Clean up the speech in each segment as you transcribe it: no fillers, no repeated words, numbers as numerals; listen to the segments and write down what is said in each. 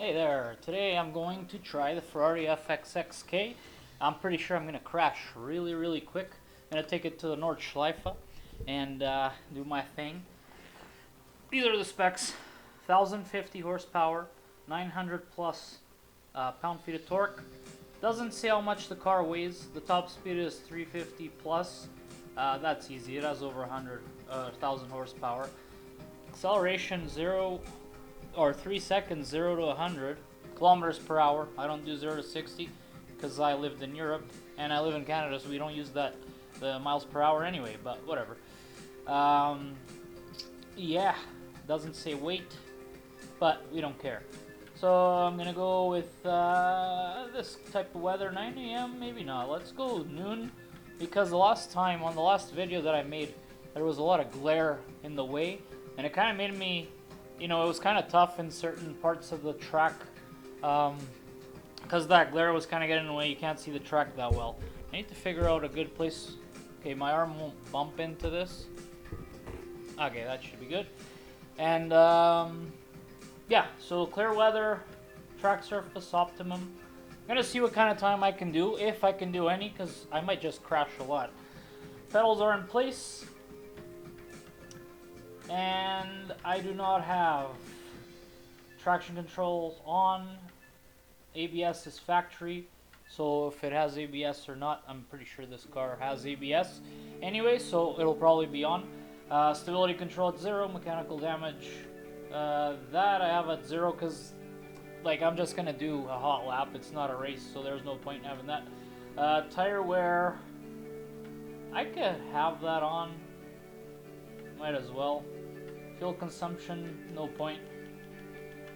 Hey there, today I'm going to try the Ferrari FXX K. I'm pretty sure I'm going to crash really quick. I'm going to take it to the Nordschleife and do my thing. These are the specs: 1050 horsepower, 900 plus pound-feet of torque. Doesn't say how much the car weighs. The top speed is 350 plus. That's easy, it has over 1,000 horsepower. Acceleration 3 seconds, 0 to 100 kilometers per hour. I don't do 0 to 60 because I lived in Europe and I live in Canada, so we don't use the miles per hour anyway, but whatever. Yeah, doesn't say weight, but we don't care. So I'm gonna go with this type of weather, 9 a.m. maybe not. Let's go noon, because the last time on the last video that I made, there was a lot of glare in the way, and it kind of made me, it was kind of tough in certain parts of the track, because that glare was kind of getting in the way. You can't see the track that well. I need to figure out a good place. Okay, my arm won't bump into this. Okay, that should be good. And yeah, so clear weather, track surface optimum. I'm gonna see what kind of time I can do, if I can do any, because I might just crash a lot. Pedals are in place, and I do not have traction controls on. ABS is factory, so if it has ABS or not, I'm pretty sure this car has ABS anyway, so it'll probably be on. Stability control at 0, mechanical damage, that I have at 0 because I'm just gonna do a hot lap. It's not a race, so there's no point in having that. Tire wear, I could have that on, might as well. Fuel consumption, no point.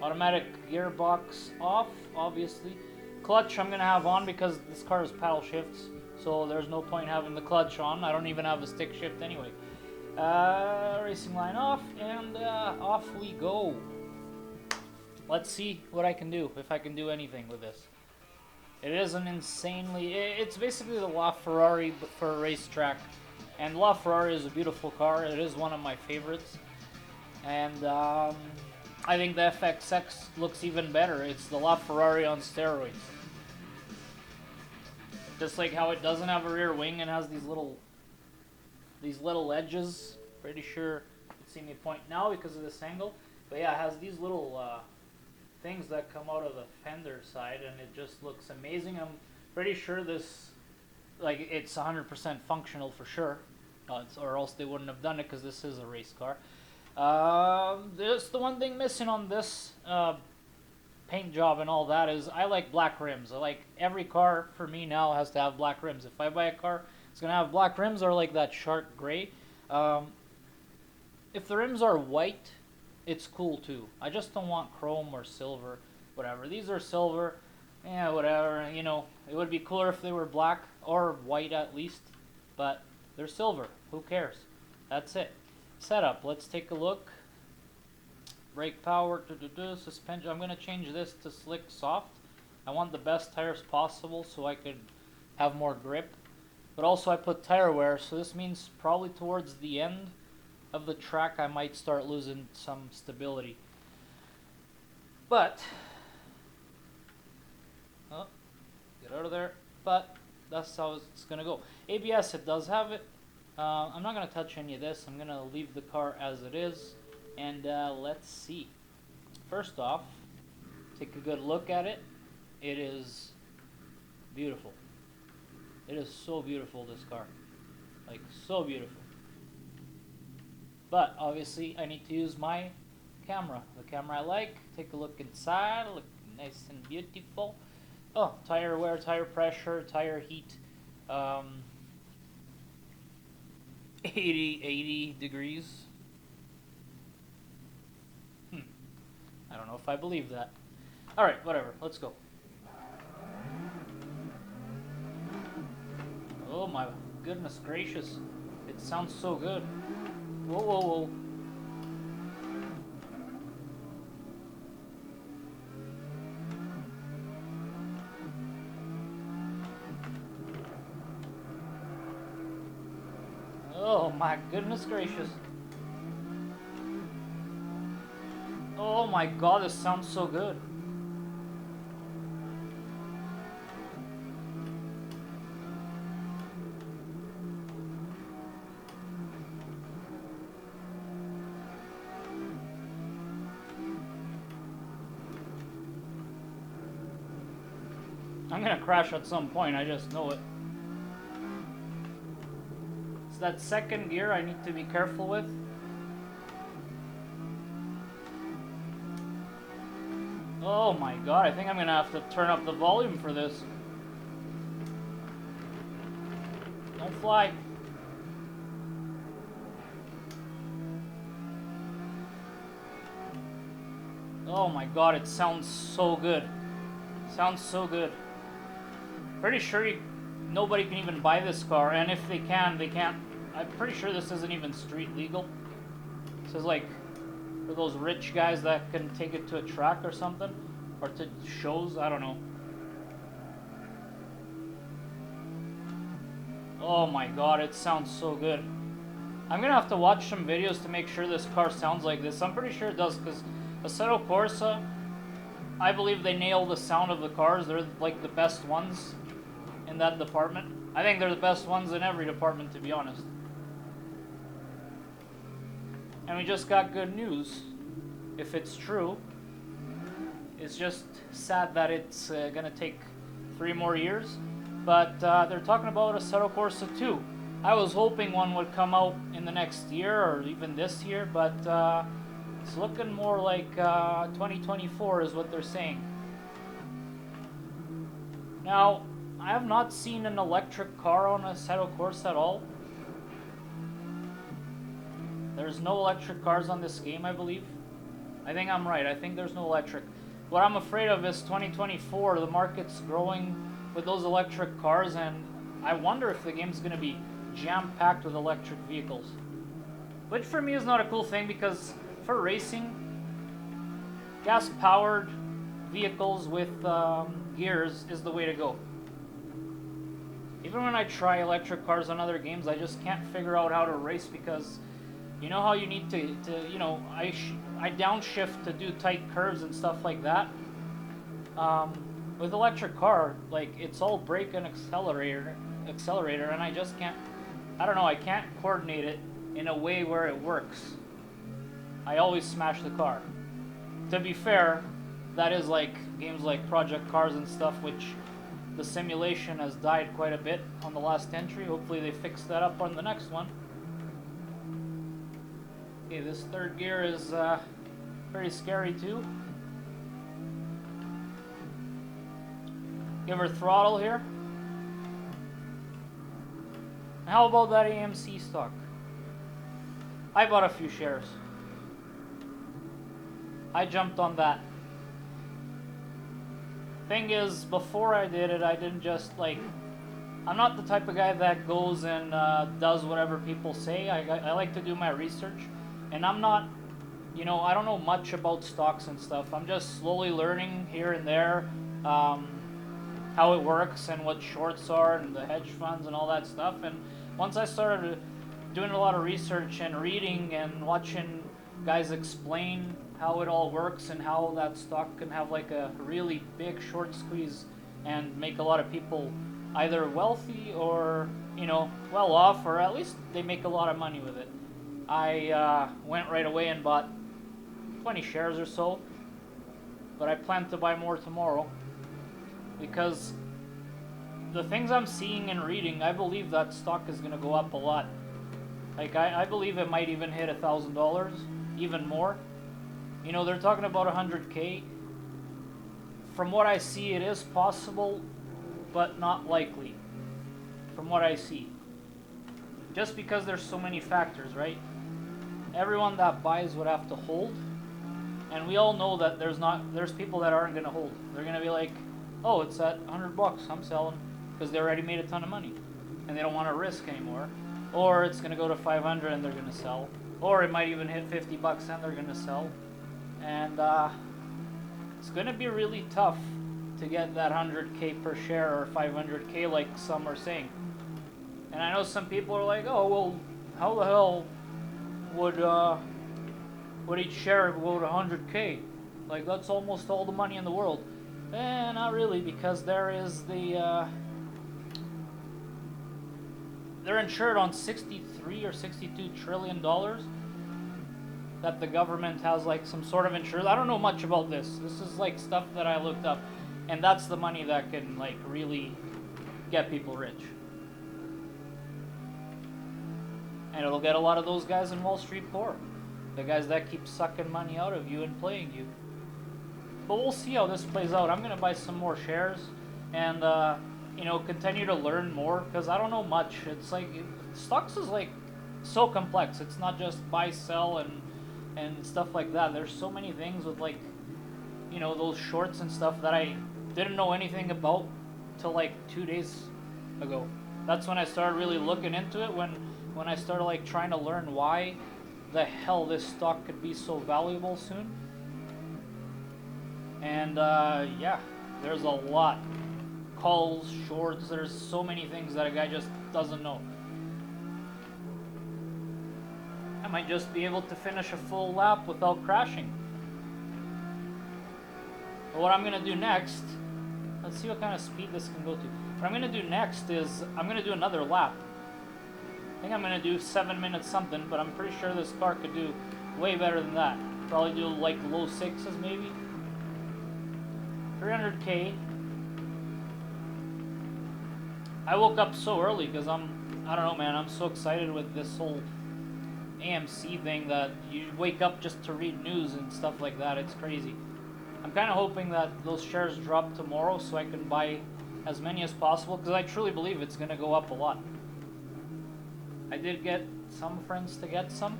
Automatic gearbox off, obviously. Clutch I'm gonna have on because this car is paddle shifts, so there's no point having the clutch on. I don't even have a stick shift anyway. Racing line off, and off we go. Let's see what I can do, if I can do anything with this. It is an insanely, it's basically the LaFerrari but for a racetrack. And LaFerrari is a beautiful car. It is one of my favorites. And I think the FXX looks even better. It's the LaFerrari on steroids. Just like how it doesn't have a rear wing and has these little edges. Pretty sure you can see me point now because of this angle. But yeah, it has these little things that come out of the fender side, and it just looks amazing. I'm pretty sure this, it's 100% functional for sure. Or else they wouldn't have done it, because this is a race car. There's the one thing missing on this paint job and all that is I like black rims. I like every car for me now has to have black rims. If I buy a car, it's gonna have black rims or like that shark gray. If the rims are white, it's cool too. I just don't want chrome or silver, whatever. These are silver, yeah, whatever. It would be cooler if they were black or white at least, but they're silver. Who cares? That's it. Setup. Let's take a look. Brake power, suspension. I'm gonna change this to slick soft. I want the best tires possible so I could have more grip. But also I put tire wear, so this means probably towards the end of the track I might start losing some stability. But get out of there. But that's how it's gonna go. ABS, it does have it. I'm not gonna touch any of this. I'm gonna leave the car as it is, and let's see. First off, take a good look at it. It is beautiful. It is so beautiful, this car. So beautiful. But obviously I need to use my camera, the camera I like. Take a look inside, look nice and beautiful. Oh, tire wear, tire pressure, tire heat, 80 degrees. I don't know if I believe that. Alright, whatever, let's go. Oh my goodness gracious, it sounds so good. Whoa. Oh my goodness gracious. Oh my god, this sounds so good. I'm gonna crash at some point, I just know it. It's that second gear I need to be careful with. Oh my god, I think I'm gonna have to turn up the volume for this. Don't fly. Oh my god, it sounds so good. Sounds so good. Pretty sure nobody can even buy this car, and if they can, they can't. I'm pretty sure this isn't even street legal. This is like for those rich guys that can take it to a track or something, or to shows, I don't know. Oh my god, it sounds so good. I'm gonna have to watch some videos to make sure this car sounds like this. I'm pretty sure it does, because Assetto Corsa, I believe they nail the sound of the cars. They're like the best ones in that department. I think they're the best ones in every department, to be honest. And we just got good news. If it's true, it's just sad that it's gonna take 3 more years. But they're talking about Assetto Corsa 2. I was hoping one would come out in the next year or even this year, but it's looking more like 2024 is what they're saying. Now, I have not seen an electric car on Assetto Corsa at all. There's no electric cars on this game, I believe. I think I'm right. I think there's no electric. What I'm afraid of is 2024, the market's growing with those electric cars, and I wonder if the game's going to be jam-packed with electric vehicles. Which for me is not a cool thing, because for racing, gas-powered vehicles with gears is the way to go. Even when I try electric cars on other games, I just can't figure out how to race, because you know how you need to you know, I downshift to do tight curves and stuff like that. With electric car, like, it's all brake and accelerator, and I just can't, I don't know, I can't coordinate it in a way where it works. I always smash the car. To be fair, that is like games like Project Cars and stuff, which the simulation has died quite a bit on the last entry. Hopefully they fix that up on the next one. Okay, this third gear is pretty scary too. Give her throttle here. How about that AMC stock? I bought a few shares. I jumped on that. Thing is, before I did it, I didn't just like... I'm not the type of guy that goes and does whatever people say. I like to do my research. And I'm not, you know, I don't know much about stocks and stuff. I'm just slowly learning here and there how it works and what shorts are and the hedge funds and all that stuff. And once I started doing a lot of research and reading and watching guys explain how it all works and how that stock can have like a really big short squeeze and make a lot of people either wealthy or, you know, well off, or at least they make a lot of money with it. I went right away and bought 20 shares or so, but I plan to buy more tomorrow, because the things I'm seeing and reading, I believe that stock is going to go up a lot. Like, I believe it might even hit $1,000, even more. You know, they're talking about 100K. From what I see, it is possible, but not likely, from what I see. Just because there's so many factors, right? Everyone that buys would have to hold, and we all know that there's people that aren't going to hold. They're going to be like, oh, it's at $100, I'm selling, because they already made a ton of money, and they don't want to risk anymore. Or it's going to go to 500 and they're going to sell. Or it might even hit $50 and they're going to sell. And it's going to be really tough to get that 100K per share or 500K like some are saying. And I know some people are like, oh, well, how the hell would each share go to 100K? Like, that's almost all the money in the world. Not really, because there is the... they're insured on 63 or 62 trillion dollars that the government has, like, some sort of insurance. I don't know much about this. This is like stuff that I looked up. And that's the money that can like really get people rich. And it'll get a lot of those guys in Wall Street poor. The guys that keep sucking money out of you and playing you. But we'll see how this plays out. I'm going to buy some more shares and, you know, continue to learn more because I don't know much. It's like, stocks is like so complex. It's not just buy, sell, and stuff like that. There's so many things with like, you know, those shorts and stuff that I didn't know anything about till like 2 days ago. That's when I started really looking into it, when I started like trying to learn why the hell this stock could be so valuable soon. And yeah, there's a lot. Calls, shorts, there's so many things that a guy just doesn't know. I might just be able to finish a full lap without crashing. But what I'm going to do next, let's see what kind of speed this can go to. What I'm going to do next is, I'm going to do another lap. I think I'm going to do 7 minutes something, but I'm pretty sure this car could do way better than that. Probably do like low 6s maybe. 300K. I woke up so early because I don't know, man, I'm so excited with this whole AMC thing that you wake up just to read news and stuff like that. It's crazy. I'm kind of hoping that those shares drop tomorrow so I can buy as many as possible because I truly believe it's going to go up a lot. I did get some friends to get some.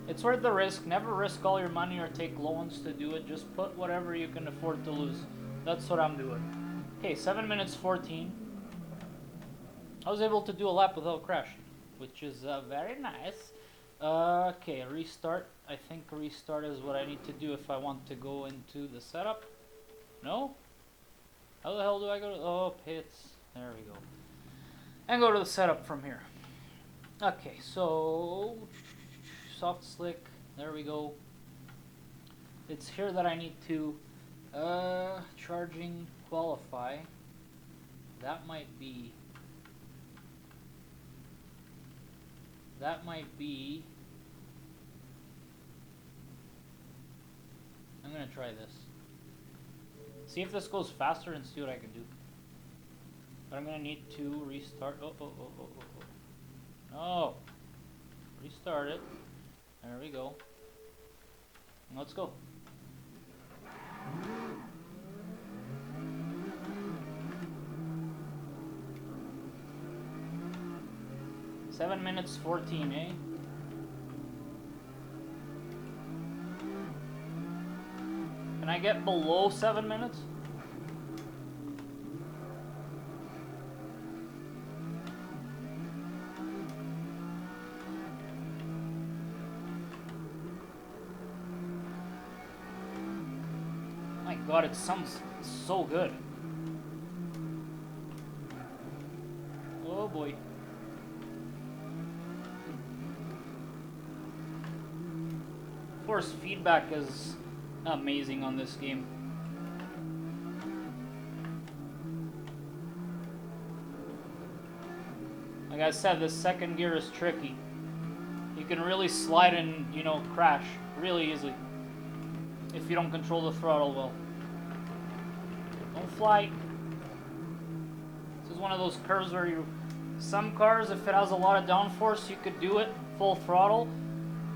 It's worth the risk. Never risk all your money or take loans to do it. Just put whatever you can afford to lose. That's what I'm doing. Okay, 7 minutes 14. I was able to do a lap without crashing, which is very nice. Okay, restart. I think restart is what I need to do if I want to go into the setup. No? How the hell do I go to... Oh, pits. There we go. And go to the setup from here. Okay, so... Soft slick. There we go. It's here that I need to... charging qualify. That might be... I'm gonna try this. See if this goes faster and see what I can do. But I'm gonna need to restart. Oh. No. Restart it. There we go. Let's go. Seven minutes 14, eh? Can I get below 7 minutes? My God, it sounds so good. Oh boy. Force feedback is amazing on this game. Like I said, this second gear is tricky. You can really slide and, you know, crash really easily if you don't control the throttle well. Don't fly. This is one of those curves where some cars, if it has a lot of downforce, you could do it full throttle.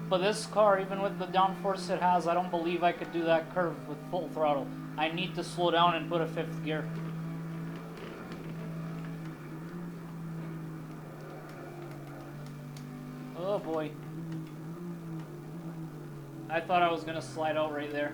But this car, even with the downforce it has, I don't believe I could do that curve with full throttle. I need to slow down and put a fifth gear. Oh boy. I thought I was gonna slide out right there.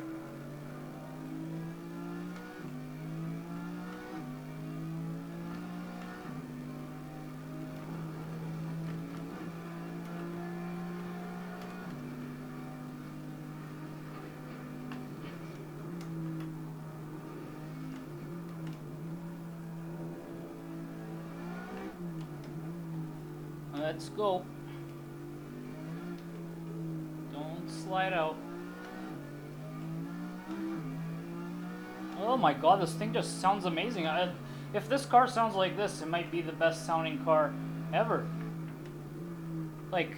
Let's go. Don't slide out. Oh my God, this thing just sounds amazing. If this car sounds like this, it might be the best sounding car ever. Like,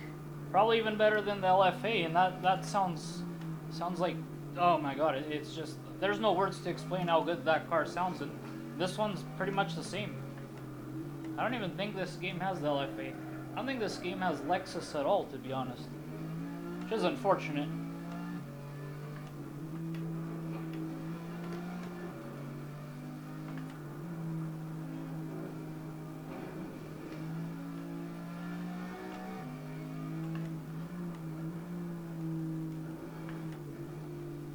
probably even better than the LFA, and that sounds like, oh my God, it's just there's no words to explain how good that car sounds, and this one's pretty much the same. I don't even think this game has the LFA. I don't think this game has Lexus at all, to be honest. Which is unfortunate.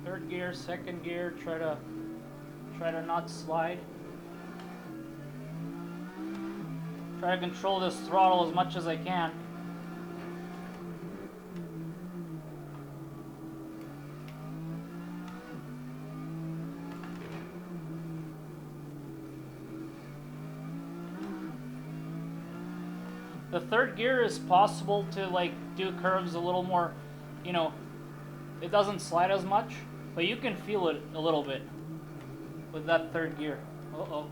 Third gear, second gear, try to not slide. Try to control this throttle as much as I can. The third gear is possible to like do curves a little more, you know, it doesn't slide as much, but you can feel it a little bit with that third gear. Uh-oh.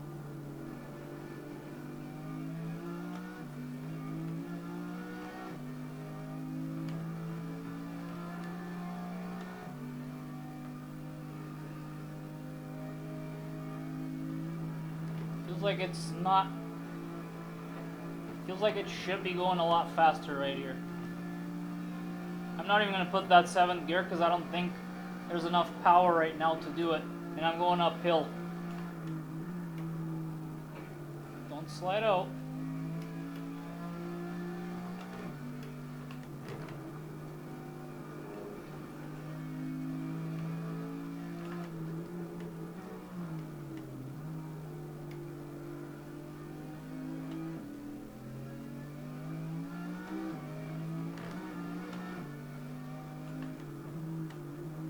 Feels like it's not. Feels like it should be going a lot faster right here. I'm not even going to put that 7th gear because I don't think there's enough power right now to do it. And I'm going uphill. Don't slide out.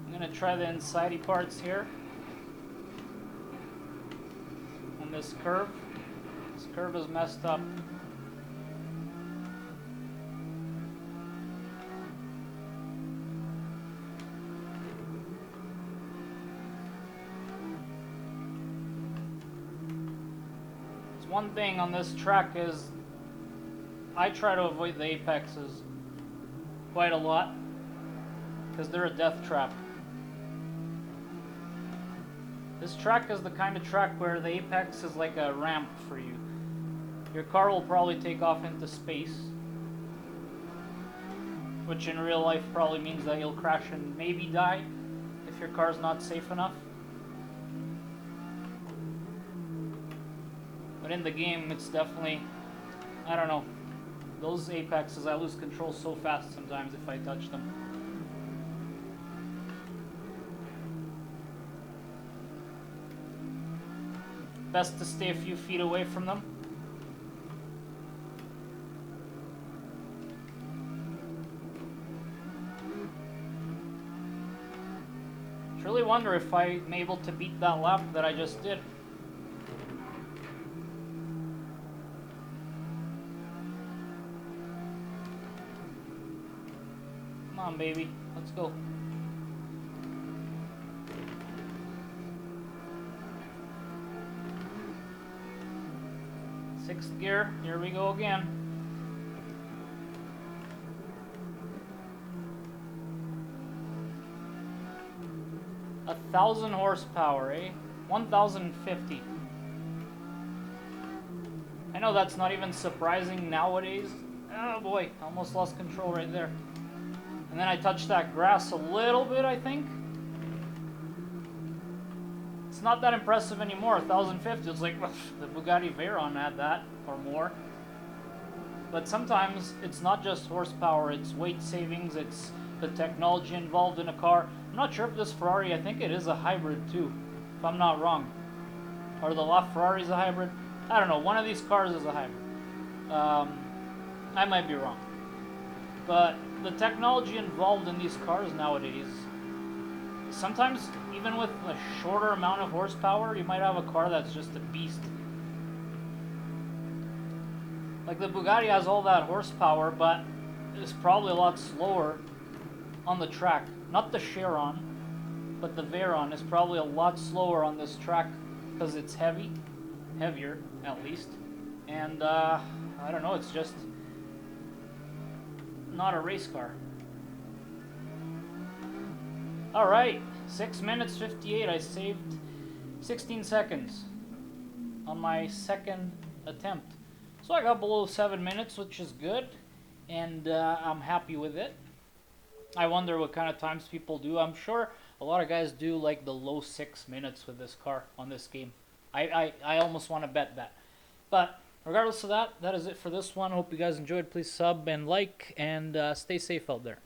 I'm going to try the insidey parts here on this curve. This curve is messed up. It's one thing on this track is I try to avoid the apexes quite a lot because they're a death trap. This track is the kind of track where the apex is like a ramp for you. Your car will probably take off into space, which in real life probably means that you'll crash and maybe die if your car's not safe enough. But in the game, it's definitely, I don't know, those apexes, I lose control so fast sometimes if I touch them. Best to stay a few feet away from them. I really wonder if I'm able to beat that lap that I just did. Come on, baby. Let's go. Sixth gear, here we go again. A 1,000 horsepower, eh? 1,050. I know that's not even surprising nowadays. Oh boy, almost lost control right there. And then I touched that grass a little bit, I think. It's not that impressive anymore, 1,050. It's like, the Bugatti Veyron had that, or more. But sometimes it's not just horsepower, it's weight savings, it's the technology involved in a car. I'm not sure if this Ferrari, I think it is a hybrid too, if I'm not wrong. Or the LaFerrari's a hybrid. I don't know, one of these cars is a hybrid. I might be wrong. But the technology involved in these cars nowadays, sometimes even with a shorter amount of horsepower, you might have a car that's just a beast. Like the Bugatti has all that horsepower, but it's probably a lot slower on the track. Not the Chiron, but the Veyron is probably a lot slower on this track because it's heavier at least. And I don't know, it's just not a race car. Alright, 6 minutes 58. I saved 16 seconds on my second attempt. So I got below 7 minutes, which is good, and I'm happy with it. I wonder what kind of times people do. I'm sure a lot of guys do like the low 6 minutes with this car on this game. I almost want to bet that. But regardless of that, that is it for this one. Hope you guys enjoyed. Please sub and like, and stay safe out there.